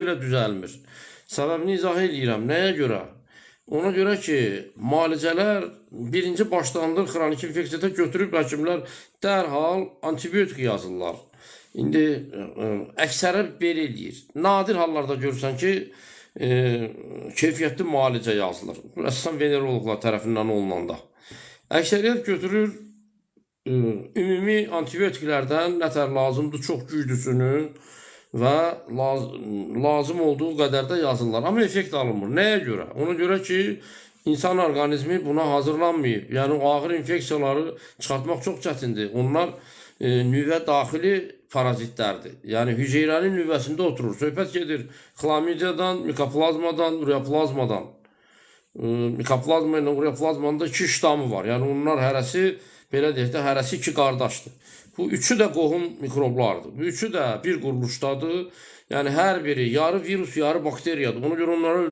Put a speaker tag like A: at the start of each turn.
A: belə düzəlmir. Səbəbini izah edirəm. Nəyə görə? Ona görə ki, müalicələr birinci başlanılır xronik infeksiyada götürüb həkimlər dərhal antibiotik yazırlar. İndi əksəri belə eləyir. Nadir hallarda görürsən ki, keyfiyyətli müalicə yazılır. Əsasən veneroloqlar tərəfindən olunanda. Əksəriyyət götürür ümumi antibiotiklərdən nətər lazımdır, çox güclüsünü və lazım olduğu qədər də yazırlar. Amma effekt alınmır. Nəyə görə? Ona görə ki, insan orqanizmi buna hazırlanmayıb. Yəni, ağır infeksiyaları çıxartmaq çox çətindir. Onlar nüvə daxili parazitlərdir. Yəni, hüceyrənin nüvəsində oturur. Söhbət gedir xlamidiyadan, mikoplazmadan, ureoplazmadan. Mikoplazma ilə ureoplazmanın da 2 ştamı var. Yəni, onlar hərəsi, belə deyək də, hərəsi 2 qardaşdır. Bu üçü də qohum mikroblardır. Bu üçü də bir quruluşdadır. Yəni, hər biri yarı virus, yarı bakteriyadır. Ona görə onları